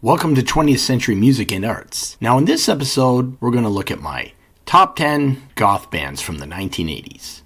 Welcome to 20th Century Music and Arts. Now in this episode, we're going to look at my top 10 goth bands from the 1980s.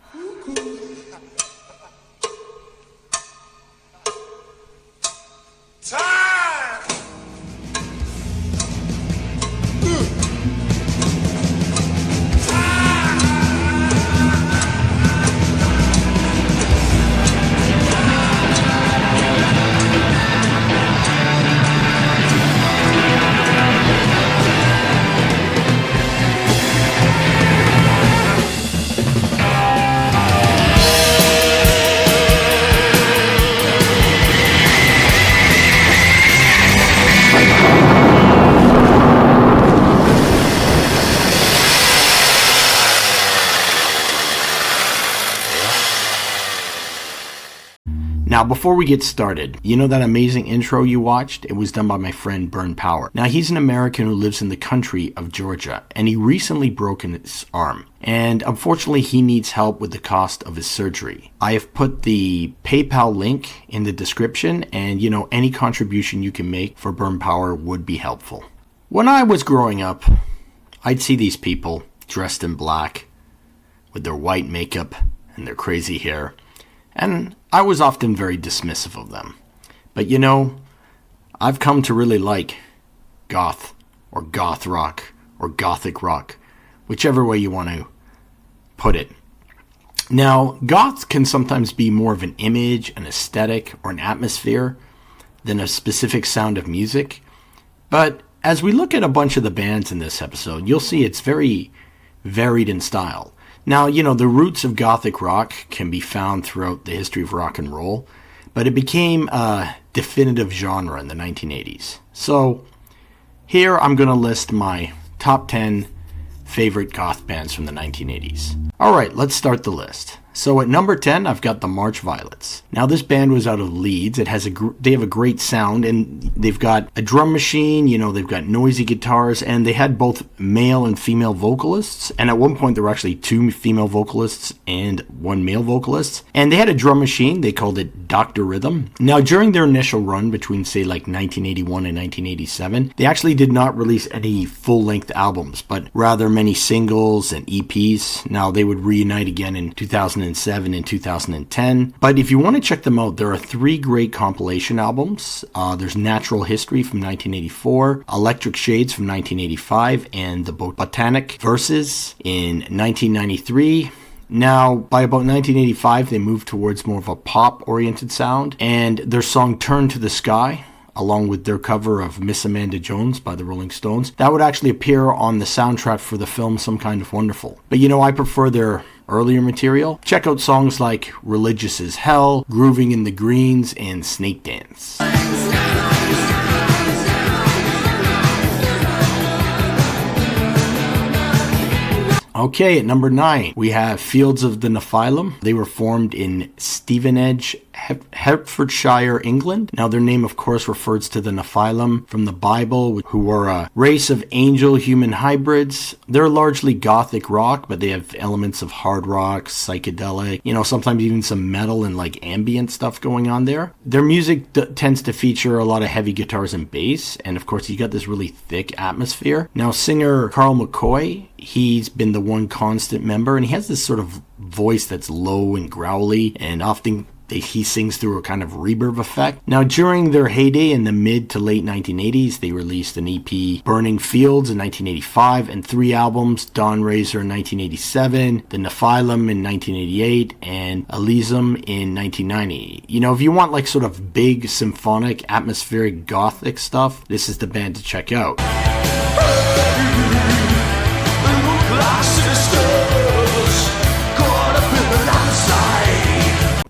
Now, before we get started, you know that amazing intro you watched? It was done by my friend Burn Power. Now, he's an American who lives in the country of Georgia, and he recently broken his arm. And unfortunately, he needs help with the cost of his surgery. I have put the PayPal link in the description, and any contribution you can make for Burn Power would be helpful. When I was growing up, I'd see these people dressed in black with their white makeup and their crazy hair. And I was often very dismissive of them. But I've come to really like goth, or goth rock, or gothic rock, whichever way you want to put it. Now, goths can sometimes be more of an image, an aesthetic, or an atmosphere than a specific sound of music. But as we look at a bunch of the bands in this episode, you'll see it's very varied in style. Now, the roots of gothic rock can be found throughout the history of rock and roll, but it became a definitive genre in the 1980s. So, here I'm going to list my top 10 favorite goth bands from the 1980s. Alright, let's start the list. So at number 10, I've got the March Violets. Now this band was out of Leeds. They have a great sound, and they've got a drum machine, they've got noisy guitars, and they had both male and female vocalists. And at one point there were actually 2 female vocalists and 1 male vocalist. And they had a drum machine. They called it Dr. Rhythm. Now during their initial run between say like 1981 and 1987, they actually did not release any full-length albums, but rather many singles and EPs. Now they would reunite again in 2007 and 2010. But if you want to check them out, there are 3 great compilation albums. There's Natural History from 1984, Electric Shades from 1985, and The Botanic Verses in 1993. Now, by about 1985, they moved towards more of a pop-oriented sound, and their song Turn to the Sky, along with their cover of Miss Amanda Jones by the Rolling Stones, that would actually appear on the soundtrack for the film Some Kind of Wonderful. But I prefer their earlier material. Check out songs like Religious as Hell, Grooving in the Greens, and Snake Dance. Okay, at number 9, we have Fields of the Nephilim. They were formed in Stevenage, Hertfordshire, England. Now, their name, of course, refers to the Nephilim from the Bible, who were a race of angel-human hybrids. They're largely gothic rock, but they have elements of hard rock, psychedelic, sometimes even some metal and like ambient stuff going on there. Their music tends to feature a lot of heavy guitars and bass, and of course, you got this really thick atmosphere. Now, singer Carl McCoy, he's been the one constant member, and he has this sort of voice that's low and growly, and often he sings through a kind of reverb effect. Now, during their heyday in the mid to late 1980s, they released an EP, Burning Fields, in 1985, and 3 albums, Dawn Razor in 1987, The Nephilim in 1988, and Elysium in 1990. If you want like sort of big, symphonic, atmospheric, gothic stuff, this is the band to check out.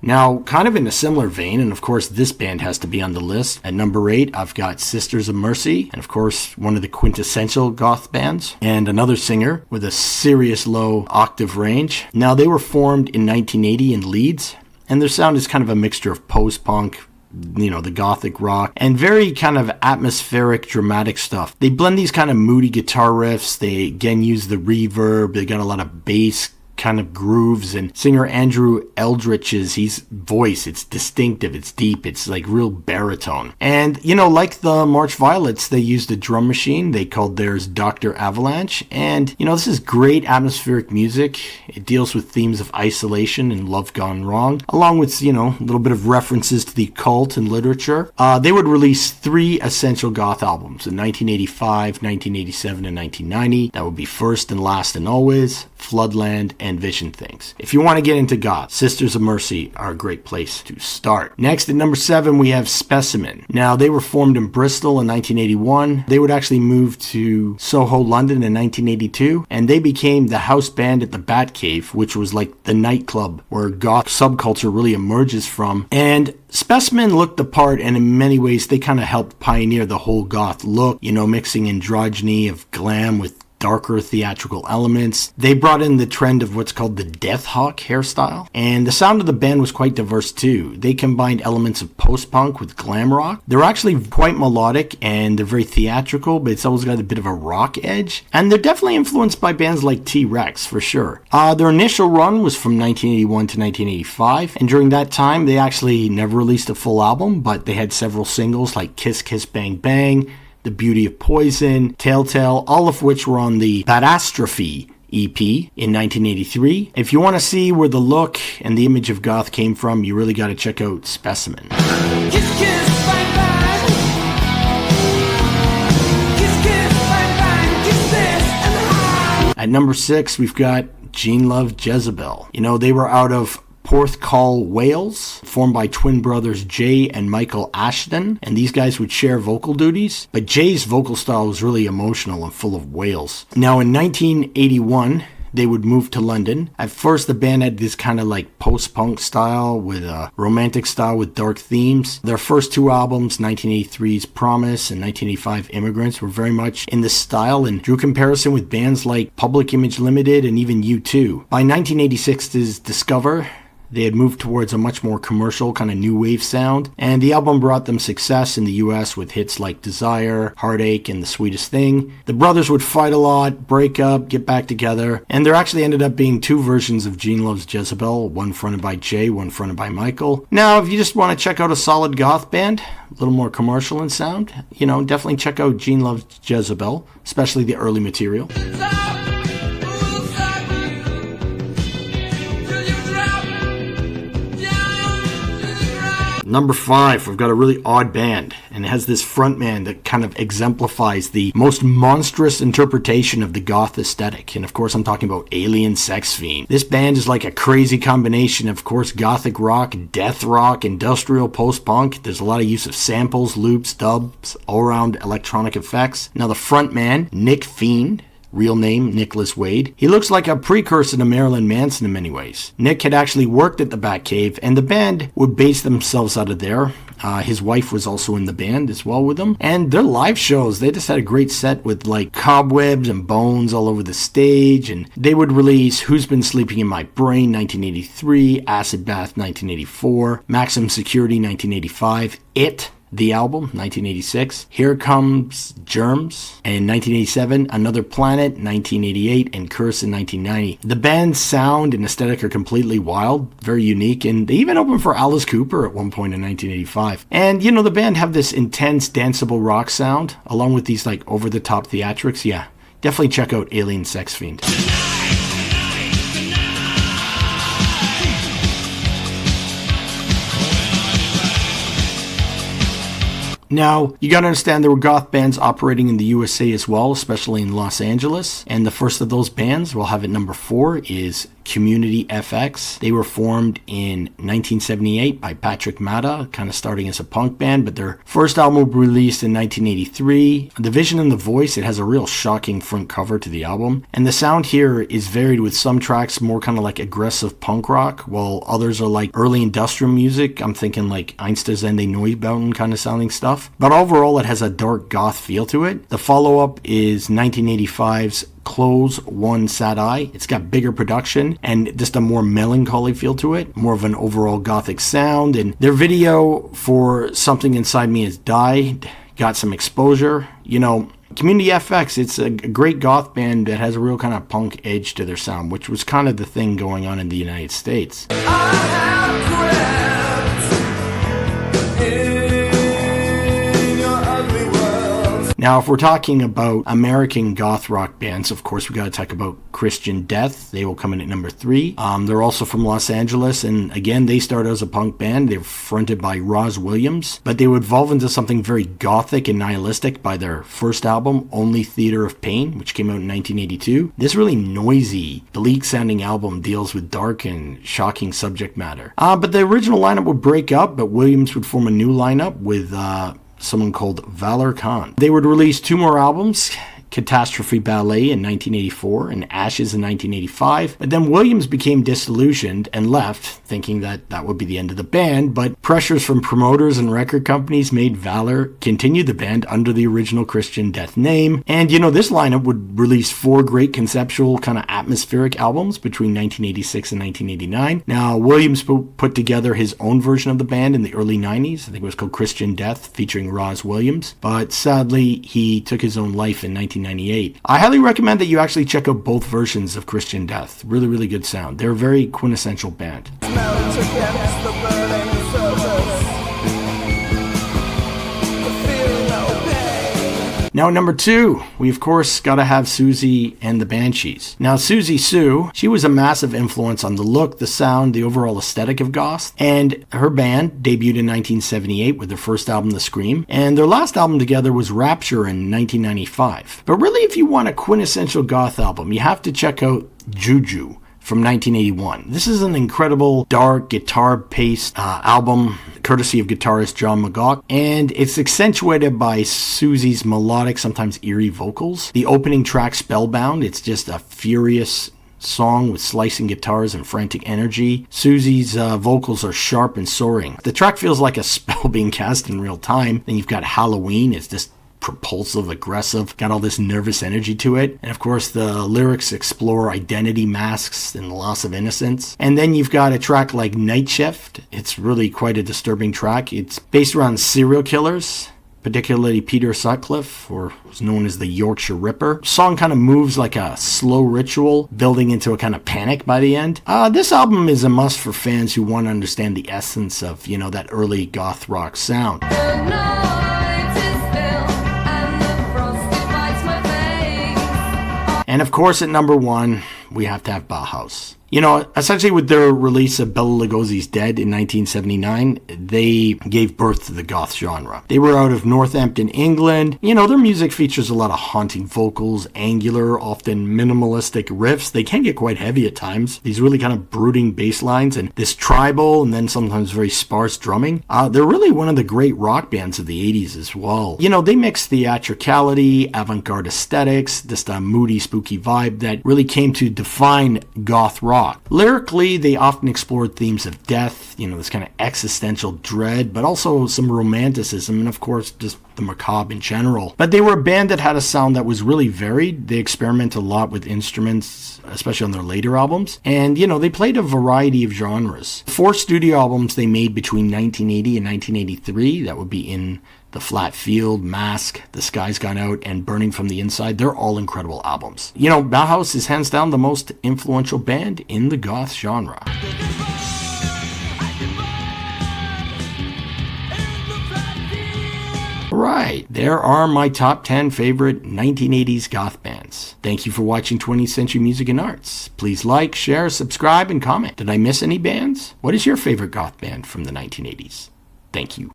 Now, kind of in a similar vein, and of course this band has to be on the list, at number 8, I've got Sisters of Mercy, and of course one of the quintessential goth bands, and another singer with a serious low octave range. Now, they were formed in 1980 in Leeds, and their sound is kind of a mixture of post-punk, the gothic rock, and very kind of atmospheric, dramatic stuff. They blend these kind of moody guitar riffs. They again use the reverb. They got a lot of bass kind of grooves, and singer Andrew Eldritch's voice, it's distinctive, it's deep, it's like real baritone. And like the March Violets, they used a drum machine. They called theirs Dr. Avalanche. And this is great atmospheric music. It deals with themes of isolation and love gone wrong, along with a little bit of references to the occult and literature. They would release 3 essential goth albums in 1985, 1987, and 1990. That would be First and Last and Always, Floodland, and Vision Things. If you want to get into goth, Sisters of Mercy are a great place to start. Next, at number 7, we have Specimen. Now, they were formed in Bristol in 1981. They would actually move to Soho, London in 1982, and they became the house band at the Batcave, which was like the nightclub where goth subculture really emerges from. And Specimen looked the part, and in many ways, they kind of helped pioneer the whole goth look, mixing androgyny of glam with darker theatrical elements. They brought in the trend of what's called the Death Hawk hairstyle, and the sound of the band was quite diverse too. They combined elements of post-punk with glam rock. They're actually quite melodic, and they're very theatrical, but it's always got a bit of a rock edge, and they're definitely influenced by bands like T-Rex for sure. Their initial run was from 1981 to 1985, and during that time they actually never released a full album, but they had several singles like Kiss Kiss Bang Bang, The Beauty of Poison, Telltale, all of which were on the Badastrophe EP in 1983. If you want to see where the look and the image of goth came from, you really got to check out Specimen. Kiss, kiss, bang, bang. Kiss, kiss, bang, bang. Kiss this and At number 6, we've got Gene Love Jezebel. They were out of Porthcawl, Wales, formed by twin brothers Jay and Michael Ashton, and these guys would share vocal duties, but Jay's vocal style was really emotional and full of wails. Now in 1981, they would move to London. At first, the band had this kind of like post-punk style with a romantic style with dark themes. Their first 2 albums, 1983's Promise and 1985 Immigrants, were very much in this style and drew comparison with bands like Public Image Limited and even U2. By 1986's Discover, they had moved towards a much more commercial kind of new wave sound, and the album brought them success in the US with hits like Desire, Heartache, and The Sweetest Thing. The brothers would fight a lot, break up, get back together, and there actually ended up being 2 versions of Gene Loves Jezebel, one fronted by Jay, one fronted by Michael. Now, if you just want to check out a solid goth band, a little more commercial in sound, definitely check out Gene Loves Jezebel, especially the early material. Number 5, we've got a really odd band, and it has this frontman that kind of exemplifies the most monstrous interpretation of the goth aesthetic. And of course, I'm talking about Alien Sex Fiend. This band is like a crazy combination of course, gothic rock, death rock, industrial post-punk. There's a lot of use of samples, loops, dubs, all-around electronic effects. Now the frontman, Nick Fiend, real name Nicholas Wade, he looks like a precursor to Marilyn Manson in many ways. Nick had actually worked at the Batcave, and the band would base themselves out of there. His wife was also in the band as well with them. And their live shows, they just had a great set with like cobwebs and bones all over the stage. And they would release Who's Been Sleeping in My Brain 1983, Acid Bath 1984, Maximum Security 1985, It, the album, 1986, Here Comes Germs, and 1987, Another Planet, 1988, and Curse in 1990. The band's sound and aesthetic are completely wild, very unique, and they even opened for Alice Cooper at one point in 1985. And, the band have this intense, danceable rock sound, along with these, over-the-top theatrics. Yeah, definitely check out Alien Sex Fiend. Now, you gotta understand there were goth bands operating in the USA as well, especially in Los Angeles. And the first of those bands, we'll have at number 4, is Kommunity FX. They were formed in 1978 by Patrick Matta, kind of starting as a punk band, but their first album was released in 1983. The vision and the voice, it has a real shocking front cover to the album. And the sound here is varied with some tracks more kind of like aggressive punk rock, while others are like early industrial music. I'm thinking like Einstürzende Neubauten kind of sounding stuff. But overall, it has a dark goth feel to it. The follow-up is 1985's Close One Sad Eye. It's got bigger production and just a more melancholy feel to it, more of an overall gothic sound. And their video for Something Inside Me Has Died got some exposure. Kommunity FX, it's a great goth band that has a real kind of punk edge to their sound, which was kind of the thing going on in the United States. Now, if we're talking about American goth rock bands, of course, we got to talk about Christian Death. They will come in at number 3. They're also from Los Angeles, and again, they started as a punk band. They were fronted by Roz Williams, but they would evolve into something very gothic and nihilistic by their first album, Only Theater of Pain, which came out in 1982. This really noisy, bleak-sounding album deals with dark and shocking subject matter. But the original lineup would break up, but Williams would form a new lineup with someone called Valor Khan. They would release 2 more albums, Catastrophe Ballet in 1984 and Ashes in 1985, but then Williams became disillusioned and left, thinking that that would be the end of the band, but pressures from promoters and record companies made Valor continue the band under the original Christian Death name, and this lineup would release 4 great conceptual kind of atmospheric albums between 1986 and 1989. Now, Williams put together his own version of the band in the early 90s. I think it was called Christian Death, featuring Roz Williams, but sadly, he took his own life in 1998. I highly recommend that you actually check out both versions of Christian Death. Really, really good sound. They're a very quintessential band. Now, at number 2, we of course got to have Siouxsie and the Banshees. Now, Siouxsie Sue, she was a massive influence on the look, the sound, the overall aesthetic of goth, and her band debuted in 1978 with their first album, The Scream, and their last album together was Rapture in 1995. But really, if you want a quintessential goth album, you have to check out Juju from 1981. This is an incredible, dark, guitar-paced album, courtesy of guitarist John McGough, and it's accentuated by Siouxsie's melodic, sometimes eerie vocals. The opening track, Spellbound, it's just a furious song with slicing guitars and frantic energy. Siouxsie's vocals are sharp and soaring. The track feels like a spell being cast in real time. Then you've got Halloween, it's just propulsive, aggressive, got all this nervous energy to it. And of course, the lyrics explore identity masks and the loss of innocence. And then you've got a track like Night Shift. It's really quite a disturbing track. It's based around serial killers, particularly Peter Sutcliffe, or was known as the Yorkshire Ripper. The song kind of moves like a slow ritual, building into a kind of panic by the end. This album is a must for fans who want to understand the essence of, that early goth rock sound. And of course, at number 1, we have to have Bauhaus. Essentially with their release of Bela Lugosi's Dead in 1979, they gave birth to the goth genre. They were out of Northampton, England. Their music features a lot of haunting vocals, angular, often minimalistic riffs. They can get quite heavy at times. These really kind of brooding bass lines and this tribal and then sometimes very sparse drumming. They're really one of the great rock bands of the 80s as well. They mix theatricality, avant-garde aesthetics, just a moody, spooky vibe that really came to define goth rock. Lyrically, they often explored themes of death, this kind of existential dread, but also some romanticism and, of course, just the macabre in general. But they were a band that had a sound that was really varied. They experimented a lot with instruments, especially on their later albums. And, they played a variety of genres. 4 studio albums they made between 1980 and 1983. That would be In the Flat Field, Mask, The Sky's Gone Out, and Burning from the Inside. They're all incredible albums. Bauhaus is hands down the most influential band in the goth genre. Right, there are my top 10 favorite 1980s goth bands. Thank you for watching 20th Century Music and Arts. Please like, share, subscribe, and comment. Did I miss any bands? What is your favorite goth band from the 1980s? Thank you.